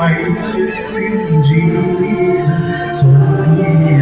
ഐക്യത്തിൻ ജീവിത സ്വർഗീയ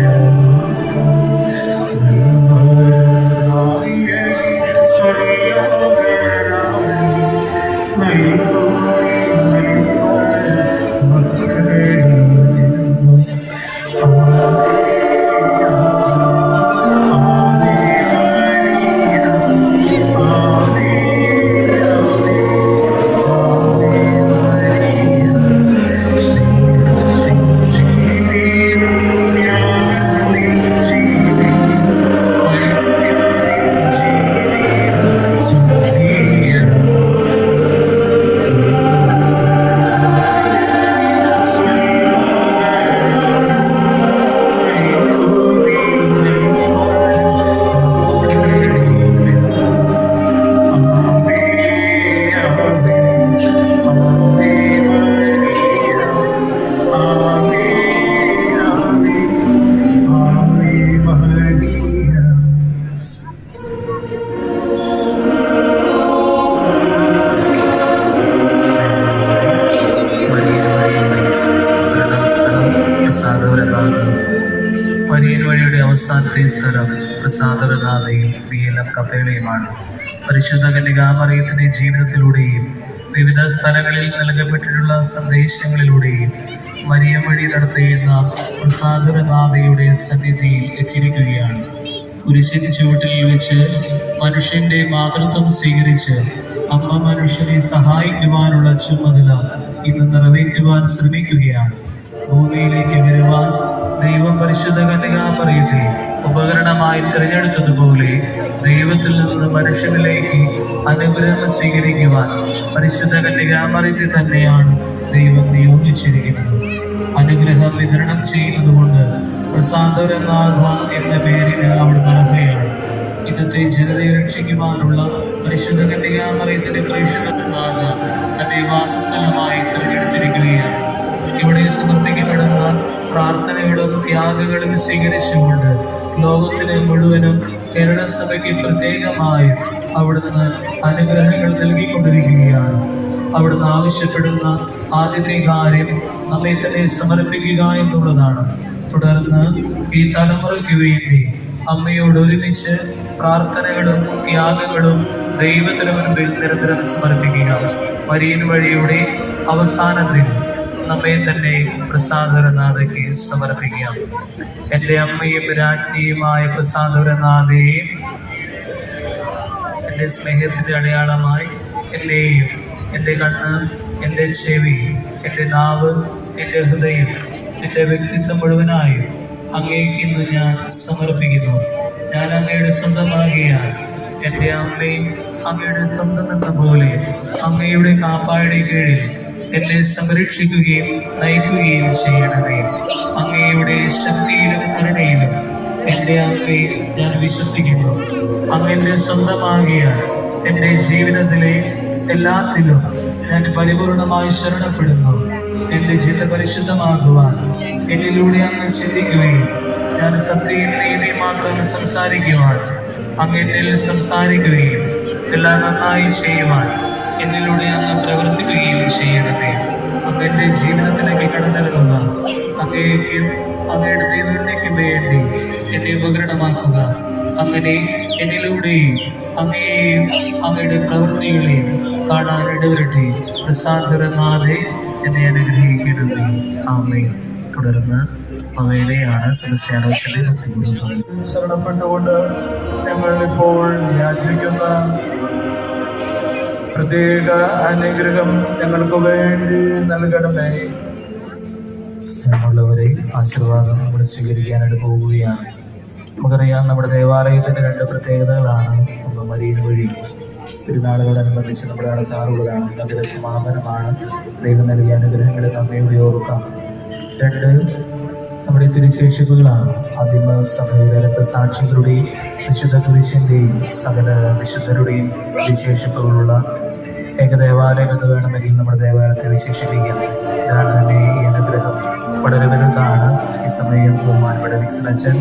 മരിയൻ വഴിയുടെ അവസാനത്തെ സ്ഥലം പ്രസാദവനാഥയും വിയലം കപ്പേളയുമാണ്. പരിശുദ്ധ കന്യകാമറിയത്തിന്റെ ജീവിതത്തിലൂടെയും വിവിധ സ്ഥലങ്ങളിൽ നൽകപ്പെട്ടിട്ടുള്ള സന്ദേശങ്ങളിലൂടെയും മരിയം വഴി നടത്തിയിരുന്ന പ്രസാദവനാഥയുടെ സന്നിധിയിൽ എത്തിയിരിക്കുകയാണ്. കുരിശിൻ ചുവട്ടിൽ വെച്ച് മനുഷ്യന്റെ മാതൃത്വം സ്വീകരിച്ച് അമ്മ മനുഷ്യനെ സഹായിക്കുവാനുള്ള ചുമതല ഇന്ന് നിറവേറ്റുവാൻ ശ്രമിക്കുകയാണ്. ഭൂമിയിലേക്ക് വരുവാൻ ദൈവം പരിശുദ്ധ കന്യകാമറിയത്തെ ഉപകരണമായി തിരഞ്ഞെടുത്തതുപോലെ ദൈവത്തിൽ നിന്ന് മനുഷ്യനിലേക്ക് അനുഗ്രഹം സ്വീകരിക്കുവാൻ പരിശുദ്ധ കന്യകാമറിയത്തെ തന്നെയാണ് ദൈവം നിയോഗിച്ചിരിക്കുന്നത്. അനുഗ്രഹം വിതരണം ചെയ്യുന്നത് കൊണ്ട് പ്രസാദവനാഥ എന്ന പേരിന് അവിടെ നടക്കുകയാണ്. ഇന്നത്തെ ജനതയെ രക്ഷിക്കുവാനുള്ള പരിശുദ്ധ കന്യകാമറിയത്തിന്റെ പ്രേക്ഷകനാഥ തന്റെ വാസസ്ഥലമായി തിരഞ്ഞെടുത്തിരിക്കുകയാണ്. ഇവിടെ സമർപ്പിക്കപ്പെടുന്ന പ്രാർത്ഥനകളും ത്യാഗങ്ങളും സ്വീകരിച്ചുകൊണ്ട് ലോകത്തിന് മുഴുവനും കേരള സഭയ്ക്ക് പ്രത്യേകമായും അവിടുന്ന് അനുഗ്രഹങ്ങൾ നൽകിക്കൊണ്ടിരിക്കുകയാണ്. അവിടുന്ന് ആവശ്യപ്പെടുന്ന ആദ്യത്തെ കാര്യം നമ്മെ തന്നെ സമർപ്പിക്കുക എന്നുള്ളതാണ്. തുടർന്ന് ഈ തലമുറയ്ക്ക് വേണ്ടി അമ്മയോട് ഒരുമിച്ച് പ്രാർത്ഥനകളും ത്യാഗങ്ങളും ദൈവത്തിന് മുൻപിൽ നിരന്തരം സമർപ്പിക്കുക. മരിയൻ വഴിയുടെ അവസാനത്തിൽ നമ്മെ തന്നെ പ്രസാദവനാഥയ്ക്ക് സമർപ്പിക്കാം. എൻ്റെ അമ്മയും രാജ്ഞിയുമായ പ്രസാദവനാഥയെ എൻ്റെ സ്നേഹത്തിൻ്റെ അടയാളമായി എന്നെയും എൻ്റെ കണ്ണ്, എൻ്റെ ചെവി, എൻ്റെ നാവ്, എൻ്റെ ഹൃദയം, എൻ്റെ വ്യക്തിത്വം മുഴുവനായും അങ്ങേക്ക് ഇന്ന് ഞാൻ സമർപ്പിക്കുന്നു. ഞാൻ അങ്ങയുടെ സ്വന്തമാകിയാൽ എൻ്റെ അമ്മയും അങ്ങയുടെ സ്വന്തം എന്ന പോലെ അങ്ങയുടെ കാപ്പായുടെ കീഴിൽ എന്നെ സംരക്ഷിക്കുകയും നയിക്കുകയും ചെയ്യണമേ. അങ്ങയുടെ ശക്തിയിലും കരുണയിലും എൻ്റെ അമ്മയെ ഞാൻ വിശ്വസിക്കുന്നു. അങ്ങ് എൻ്റെ സ്വന്തമാകിയാൽ എൻ്റെ ജീവിതത്തിലെ എല്ലാത്തിലും ഞാൻ പരിപൂർണമായി ശരണപ്പെടുന്നു. എൻ്റെ ചിന്ത പരിശുദ്ധമാകുവാൻ എന്നിലൂടെ അങ്ങ് ചിന്തിക്കുകയും ഞാൻ സത്യയും നീതിയും മാത്രം സംസാരിക്കുവാൻ അങ്ങ് എന്നിൽ സംസാരിക്കുകയും എല്ലാം നന്നായി ചെയ്യുവാൻ എന്നിലൂടെ അങ്ങ് പ്രവർത്തിക്കുകയും ചെയ്യണമേ. അങ്ങ് എൻ്റെ ജീവിതത്തിലേക്ക് കടന്നിറങ്ങുക. അങ്ങേക്കും അങ്ങയുടെ ദൈവത്തിലേക്ക് വേണ്ടി എന്നെ ഉപകരണമാക്കുക. അങ്ങനെ എന്നിലൂടെയും അങ്ങയെയും അങ്ങയുടെ പ്രവൃത്തികളെയും കാണാൻ ഇടവരട്ടെ. പ്രസാദവനാഥേ എന്നെ അനുഗ്രഹിക്കണമേ. ആമേൻ. തുടർന്ന് പവേലയാണ് സെബസ്ത്യാനോസിന്റെ ശരണപ്പെട്ടുകൊണ്ട് ഞങ്ങൾ ഇപ്പോൾ യാചിക്കുന്ന പ്രത്യേക അനുഗ്രഹം ഞങ്ങൾക്ക് വേണ്ടി നൽകണമേ. സ്നേഹമുള്ളവരെ, ആശീർവാദം നമ്മൾ സ്വീകരിക്കാനായിട്ട് പോവുകയാണ്. നമുക്കറിയാം, നമ്മുടെ ദേവാലയത്തിൻ്റെ രണ്ട് പ്രത്യേകതകളാണ്. ഒന്ന് മരിയൻ വഴി തിരുനാളിനോടനുബന്ധിച്ച് നമ്മൾ നടത്താറുള്ളതാണ്. അതിൻ്റെ സമാപനമാണ്. ദൈവം നൽകിയ അനുഗ്രഹങ്ങളെ നന്ദിയോടെ ഓർക്കാം. രണ്ട്, നമ്മുടെ തിരുശേഷിപ്പുകളാണ്. ആദിമ സഭയിലെ രക്തസാക്ഷികളുടെയും വിശുദ്ധ കുരിശിൻ്റെയും സകല വിശുദ്ധരുടെയും തിരുശേഷിപ്പുകളുള്ള ഏകദേവാലയം എന്ന് വേണമെങ്കിൽ നമ്മുടെ ദേവാലയത്തെ വിശേഷിപ്പിക്കാം. അതിനാൽ തന്നെ ഈ അനുഗ്രഹം വളരെ വലുതാണ്. ഈ സമയം ബഹുമാനപ്പെട്ട വിക്സനച്ചൻ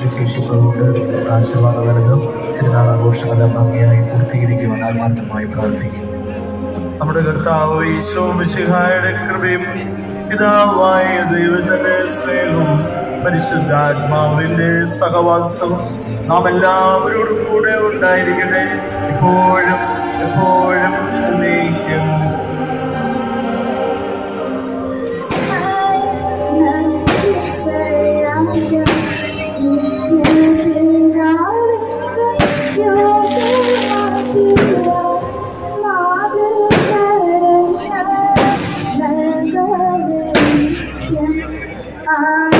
വിശേഷിപ്പുകൊണ്ട് ആശീർവാദം നൽകും. തിരുനാൾ ആഘോഷങ്ങളെ ഭംഗിയായി പൂർത്തീകരിക്കുവാൻ ആത്മാർത്ഥമായി പ്രാർത്ഥിക്കും. നമ്മുടെ കർത്താവ് ഈശോ മിശിഹായുടെ കൃപയും പിതാവായ ദൈവത്തിന്റെ സ്നേഹവും പരിശുദ്ധാത്മാവിന്റെ സഹവാസവും നാം എല്ലാവരോടും കൂടെ ഉണ്ടായിരിക്കട്ടെ, ഇപ്പോഴും എപ്പോഴും എന്നേക്കും. Ah